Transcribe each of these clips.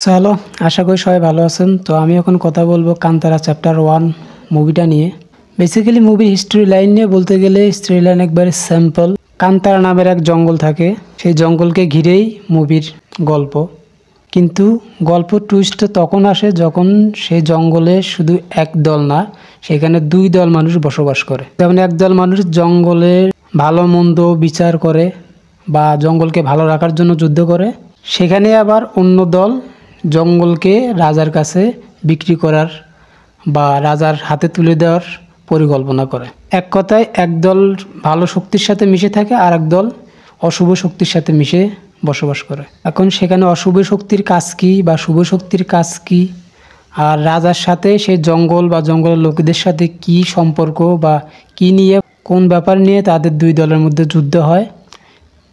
Hello, আশা করি সবাই ভালো আছেন। তো আমি এখন কথা বলবো কান্তারা চ্যাপ্টার 1 মুভিটা নিয়ে। বেসিক্যালি মুভির হিস্ট্রি লাইন নিয়ে বলতে গেলে স্টোরি লাইন একবারে সিম্পল। কান্তারা নামের এক জঙ্গল থাকে, সেই জঙ্গলকে ঘিরেই মুভির গল্প। কিন্তু গল্প টুইস্ট তখন আসে যখন সেই জঙ্গলে শুধু এক দল না, সেখানে দুই দল মানুষ বসবাস করে। যেমন একদল মানুষ জঙ্গলের ভালো মন্দ বিচার করে বা জঙ্গলকে ভালো রাখার জন্য যুদ্ধ করে, সেখানে আবার অন্য দল জঙ্গলকে রাজার কাছে বিক্রি করার বা রাজার হাতে তুলে দেওয়ার পরিকল্পনা করে। এক কথায় একদল ভালো শক্তির সাথে মিশে থাকে আর একদল অশুভ শক্তির সাথে মিশে বসবাস করে। এখন সেখানে অশুভ শক্তির কাজ কী বা শুভ শক্তির কাজ কী, আর রাজার সাথে সেই জঙ্গল বা জঙ্গলের লোকেদের সাথে কি সম্পর্ক বা কি নিয়ে কোন ব্যাপার নিয়ে তাদের দুই দলের মধ্যে যুদ্ধ হয়,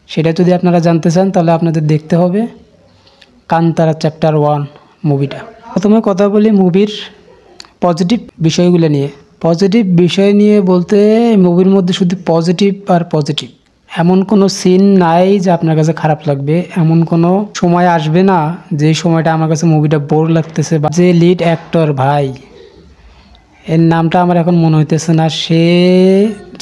সেটা যদি আপনারা জানতে চান তাহলে আপনাদের দেখতে হবে কান্তারা চ্যাপ্টার 1 মুভিটা। প্রথমে কথা বলি মুভির পজিটিভ বিষয়গুলো নিয়ে। পজিটিভ বিষয় নিয়ে বলতে মুভির মধ্যে শুধু পজিটিভ আর পজিটিভ। এমন কোনো সিন নাই যে আপনার কাছে খারাপ লাগবে, এমন কোনো সময় আসবে না যে সময়টা আমার কাছে মুভিটা বোর লাগতেছে। বা যে লিড অ্যাক্টর ভাই, এর নামটা আমার এখন মনে হইতেছে না, সে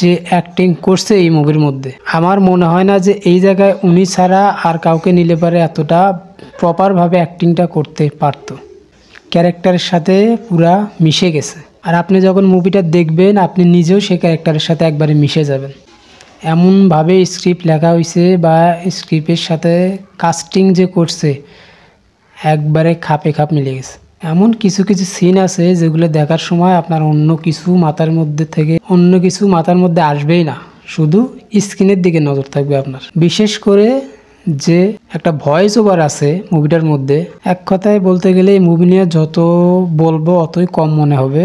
যে অ্যাক্টিং করছে এই মুভির মধ্যে, আমার মনে হয় না যে এই জায়গায় উনি ছাড়া আর কাউকে নিলে পারে এতটা প্রপারভাবে অ্যাক্টিংটা করতে পারতো। ক্যারেক্টারের সাথে পুরা মিশে গেছে। আর আপনি যখন মুভিটা দেখবেন আপনি নিজেও সেই ক্যারেক্টারের সাথে একবারে মিশে যাবেন। এমনভাবে স্ক্রিপ্ট লেখা হয়েছে বা স্ক্রিপ্টের সাথে কাস্টিং যে করছে একবারে খাপে খাপ মিলে গেছে। এমন কিছু কিছু সিন আছে যেগুলো দেখার সময় আপনার অন্য কিছু মাথার মধ্যে আসবেই না, শুধু স্ক্রিনের দিকে নজর থাকবে আপনার। বিশেষ করে যে একটা ভয়েস ওভার আছে মুভিটার মধ্যে, এক কথায় বলতে গেলে এই মুভি নিয়ে যত বলবো অতই কম মনে হবে।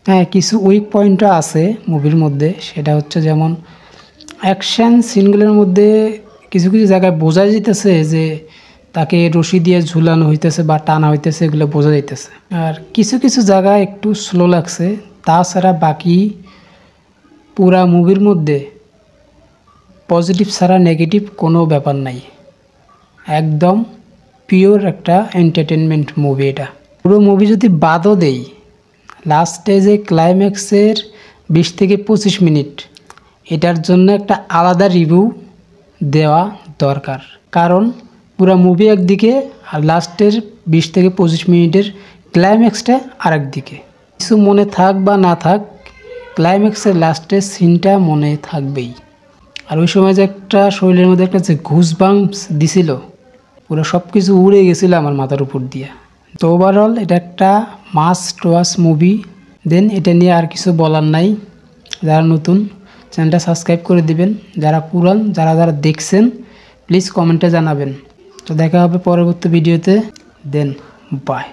হ্যাঁ, কিছু উইক পয়েন্টও আছে মুভির মধ্যে, সেটা হচ্ছে যেমন অ্যাকশান সিনগুলোর মধ্যে কিছু কিছু জায়গায় বোঝা যাইতেছে যে তাকে রশি দিয়ে ঝুলানো হইতেছে বা টানা হইতেছে, এগুলো বোঝা যাইতেছে। আর কিছু কিছু জায়গায় একটু স্লো লাগছে। তাছাড়া বাকি পুরা মুভির মধ্যে পজিটিভ ছাড়া নেগেটিভ কোনো ব্যাপার নাই, একদম পিওর একটা এন্টারটেনমেন্ট মুভি এটা। পুরো মুভি যদি বাদও দেই, লাস্টে যে ক্লাইম্যাক্সের 20 থেকে 25 মিনিট, এটার জন্য একটা আলাদা রিভিউ দেওয়া দরকার। কারণ পুরো মুভি একদিকে আর লাস্টের 20 থেকে 25 মিনিটের ক্লাইম্যাক্সটা আরেক দিকে। কিছু মনে থাক বা না থাক, ক্লাইম্যাক্সের লাস্টের সিনটা মনে থাকবেই। আর ওই সময় যে একটা শরীরের মধ্যে একটা যে ঘুসবাম্পস দিছিল, পুরো সব কিছু উড়ে গেছিল আমার মাথার উপর দিয়ে। তো ওভারঅল এটা একটা মাস্ট ওয়াচ মুভি। দেন এটা নিয়ে আর কিছু বলার নাই। যারা নতুন চ্যানেলটা সাবস্ক্রাইব করে দিবেন, যারা পুরান যারা দেখছেন প্লিজ কমেন্টে জানাবেন। তো দেখা হবে পরবর্তী ভিডিওতে। দেন বাই।